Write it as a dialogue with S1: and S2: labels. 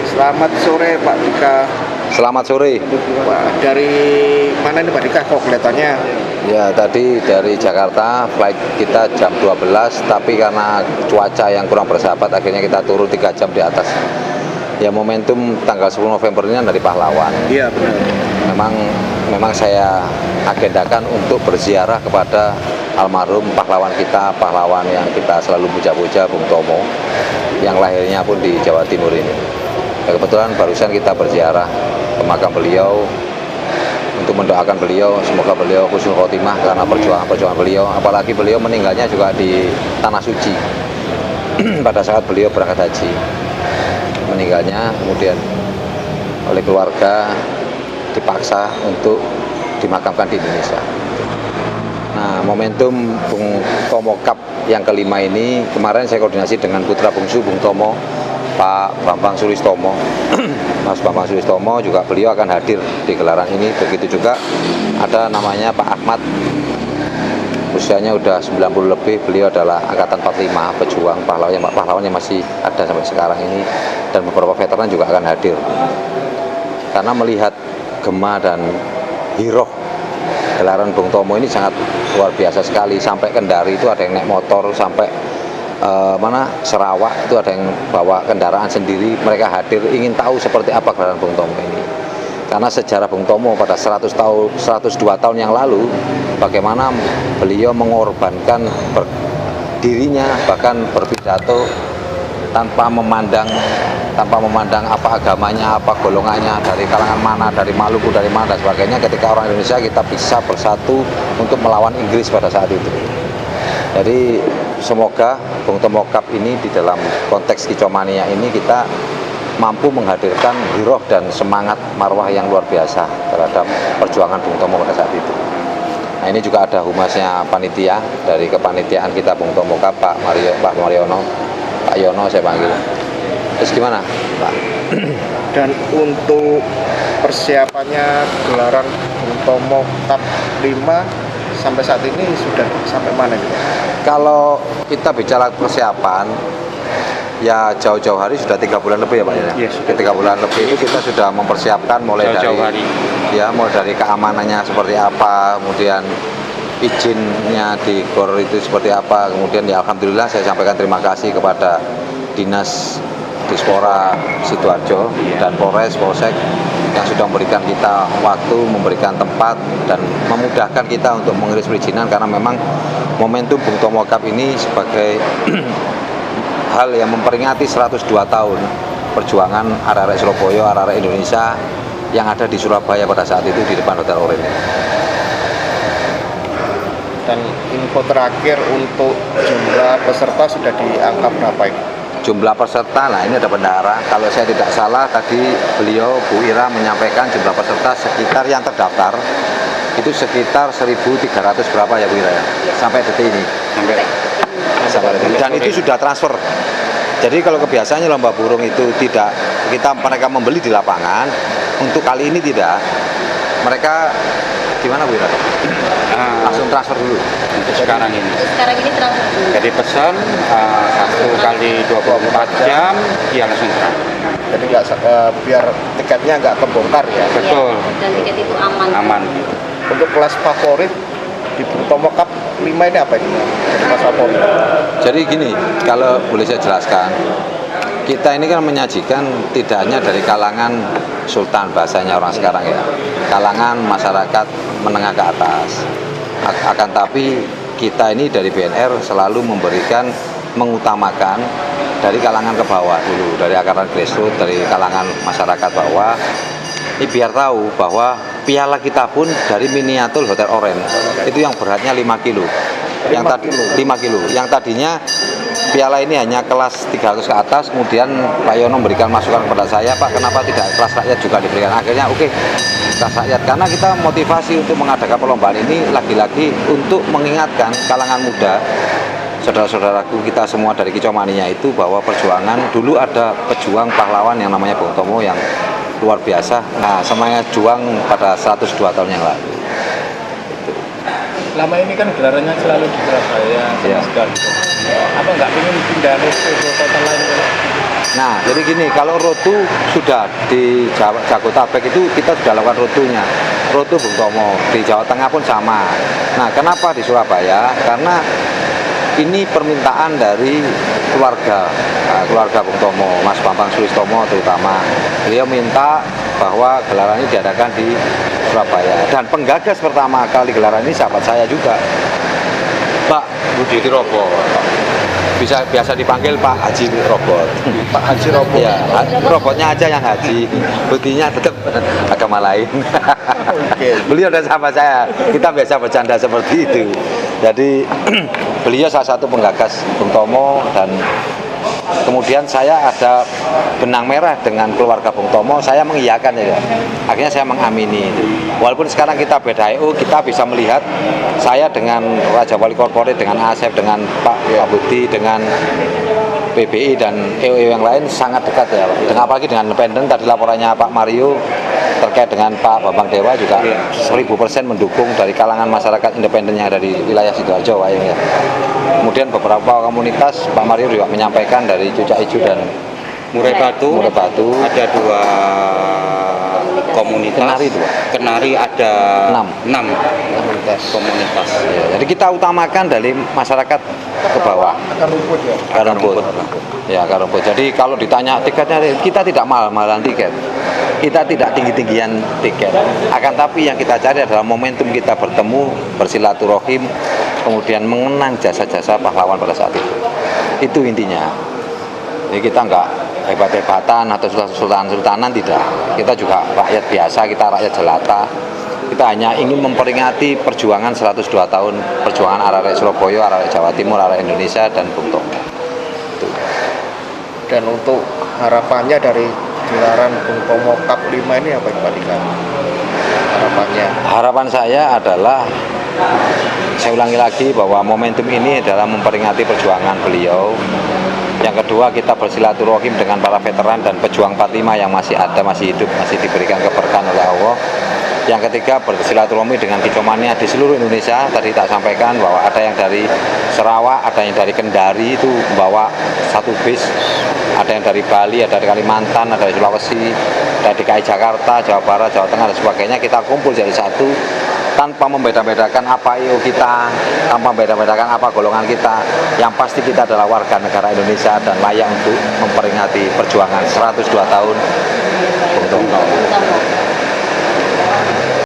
S1: Selamat sore Pak Dika.
S2: Selamat sore.
S1: Pak, dari mana nih Pak Dika kok kelihatannya?
S2: Ya, tadi dari Jakarta flight kita jam 12, tapi karena cuaca yang kurang bersahabat akhirnya kita turun 3 jam di atas. Ya, momentum tanggal 10 November ini dari pahlawan.
S1: Iya benar.
S2: Memang saya agendakan untuk berziarah kepada almarhum pahlawan kita, pahlawan yang kita selalu puja-puja, Bung Tomo, yang lahirnya pun di Jawa Timur ini. Ya, kebetulan barusan kita berziarah ke makam beliau untuk mendoakan beliau, semoga beliau husnul khotimah karena perjuangan beliau, apalagi beliau meninggalnya juga di Tanah Suci pada saat beliau berangkat haji. Meninggalnya kemudian oleh keluarga dipaksa untuk dimakamkan di Indonesia. Nah, momentum Bung Tomo Cup yang kelima ini, kemarin saya koordinasi dengan putra bungsu Bung Tomo, Pak Bambang Sulistomo. Mas Bambang Sulistomo juga beliau akan hadir di gelaran ini. Begitu juga ada namanya Pak Ahmad, usianya udah 90 lebih, beliau adalah angkatan 45, pejuang pahlawan yang masih ada sampai sekarang ini, dan beberapa veteran juga akan hadir. Karena melihat gema dan hiroh gelaran Bung Tomo ini sangat luar biasa sekali. Sampai Kendari itu ada yang naik motor, sampai Sarawak itu ada yang bawa kendaraan sendiri. Mereka hadir ingin tahu seperti apa gelaran Bung Tomo ini. Karena sejarah Bung Tomo pada 102 tahun yang lalu, bagaimana beliau mengorbankan dirinya, bahkan berpidato tanpa memandang apa agamanya, apa golongannya, dari kalangan mana, dari Maluku, dari mana dan sebagainya. Ketika orang Indonesia kita bisa bersatu untuk melawan Inggris pada saat itu. Jadi semoga Bung Tomo Cup ini di dalam konteks Kicomania ini kita mampu menghadirkan hiroh dan semangat marwah yang luar biasa terhadap perjuangan Bung Tomo pada saat itu. Nah, ini juga ada humasnya panitia dari kepanitiaan kita Bung Tomo Cup, Pak Yono saya panggil. Terus gimana, Pak?
S1: Dan untuk persiapannya gelaran Bung Tomo Cup 5 sampai saat ini sudah sampai mana gitu?
S2: Kalau kita bicara persiapan, ya jauh-jauh hari sudah 3 bulan lebih ya Pak ya.
S1: Yes.
S2: 3 bulan lebih itu kita sudah mempersiapkan mulai dari keamanannya seperti apa, kemudian izinnya di GOR itu seperti apa, kemudian ya alhamdulillah saya sampaikan terima kasih kepada Dinas Dispora Sidoarjo dan Polsek yang sudah memberikan kita waktu, memberikan tempat dan memudahkan kita untuk mengiris perizinan, karena memang momentum Bung Tomo Cup ini sebagai hal yang memperingati 102 tahun perjuangan arek-arek Surabaya, arek-arek Indonesia yang ada di Surabaya pada saat itu di depan Hotel Oren.
S1: Dan info terakhir untuk jumlah peserta sudah di angka berapa ini?
S2: Jumlah peserta, nah ini ada bendahara. Kalau saya tidak salah tadi beliau Bu Ira menyampaikan jumlah peserta sekitar yang terdaftar itu sekitar 1.300 berapa ya Bu Ira ya? Sampai detik ini. Sampai detik ini. Dan itu sudah transfer. Jadi kalau kebiasaannya lomba burung itu mereka membeli di lapangan, untuk kali ini tidak. Mereka gimana Bu Ira? Langsung transfer dulu.
S3: Untuk sekarang ini transfer dulu.
S4: Jadi pesan 1 kali 24 jam dia langsung transfer.
S1: Jadi biar tiketnya nggak kebongkar ya.
S4: Betul.
S3: Dan tiket itu aman.
S1: Untuk kelas favorit di Bung Tomo Cup 5 ini apa ini? Jadi kelas favorit.
S2: Jadi gini, kalau boleh saya jelaskan, kita ini kan menyajikan tidak hanya dari kalangan sultan, bahasanya orang sekarang ya, kalangan masyarakat menengah ke atas. Akan tapi kita ini dari BNR selalu mengutamakan dari kalangan ke bawah dulu, dari akaran grassroots, dari kalangan masyarakat bawah. Ini biar tahu bahwa piala kita pun dari miniatur Hotel Oren itu yang beratnya 5 kilo. Yang 5 kilo. Yang tadinya piala ini hanya kelas 300 ke atas, kemudian Pak Yono memberikan masukan kepada saya, Pak kenapa tidak kelas rakyat juga diberikan. Akhirnya oke, kelas rakyat, karena kita motivasi untuk mengadakan perlombaan ini lagi-lagi untuk mengingatkan kalangan muda, saudara-saudaraku kita semua dari Kicomania itu, bahwa perjuangan dulu ada pejuang pahlawan yang namanya Bung Tomo yang luar biasa. Nah, semuanya juang pada 102 tahun yang lalu.
S5: Lama ini kan gelarannya selalu di Surabaya,
S2: Ya.
S5: Apa nggak ingin pindah ke kota lain?
S2: Nah, jadi gini, kalau rotu sudah di Jabodetabek itu kita sudah lakukan rotunya. Rotu Bung Tomo, di Jawa Tengah pun sama. Nah, kenapa di Surabaya? Karena ini permintaan dari keluarga Bung Tomo, Mas Bambang Sulistomo terutama. Beliau minta bahwa gelaran ini diadakan di Surabaya. Dan penggagas pertama kali gelaran ini sahabat saya juga, Pak Budi Robo. Biasa dipanggil Pak Haji Robot.
S1: Pak Haji Robot.
S2: Ya, robotnya aja yang haji, Budinya tetap agama lain.
S1: Oke.
S2: Beliau dan sahabat saya, kita biasa bercanda seperti itu. Jadi beliau salah satu penggagas Bung Tomo, dan kemudian saya ada benang merah dengan keluarga Bung Tomo, saya mengiyakan ya. Akhirnya saya mengamini itu. Walaupun sekarang kita beda EU, kita bisa melihat saya dengan Raja Wali Korporat, dengan Asep, dengan Pak Budi, dengan PBI dan EU yang lain sangat dekat ya. Dengan apalagi dengan independen, tadi laporannya Pak Mario terkait dengan Pak Bambang Dewa juga 1000% mendukung dari kalangan masyarakat independen yang ada di wilayah Sidoarjo, Pak ya. Kemudian beberapa komunitas Pak Mario juga menyampaikan dari Cucak Ijo dan
S4: Murai Batu, ada 2 komunitas.
S2: Kenari 2.
S4: Kenari ada 6 komunitas.
S2: Ya, jadi kita utamakan dari masyarakat ke bawah.
S1: Akan rumput ya.
S2: Akar rumput. Ya, akar rumput. Jadi kalau ditanya tiketnya, kita tidak mahal-mahalan tiket. Kita tidak tinggi-tinggian tiket. Akan tapi yang kita cari adalah momentum kita bertemu, bersilaturahim, kemudian mengenang jasa-jasa pahlawan pada saat itu. Itu intinya. Jadi kita enggak hebat-hebatan atau sultan-sultanan, tidak. Kita juga rakyat biasa, kita rakyat jelata. Kita hanya ingin memperingati perjuangan 102 tahun perjuangan arek Surabaya, arek Jawa Timur, arek Indonesia dan Bung Tomo.
S1: Dan untuk harapannya dari gelaran Bung Tomo Cup 5 ini apa Pak Dika? Harapannya?
S2: Harapan saya adalah, saya ulangi lagi bahwa momentum ini adalah memperingati perjuangan beliau. Yang kedua, kita bersilaturahim dengan para veteran dan pejuang 45 yang masih ada, masih hidup, masih diberikan keberkahan oleh Allah. Yang ketiga, bersilaturahmi dengan Kicomania di seluruh Indonesia. Tadi tak sampaikan bahwa ada yang dari Sarawak, ada yang dari Kendari itu membawa 1 bis, ada yang dari Bali, ada dari Kalimantan, ada dari Sulawesi, dari DKI Jakarta, Jawa Barat, Jawa Tengah dan sebagainya. Kita kumpul jadi satu tanpa membeda-bedakan apa IO kita, tanpa membeda-bedakan apa golongan kita. Yang pasti kita adalah warga negara Indonesia dan layak untuk memperingati perjuangan 102 tahun Bung Tomo.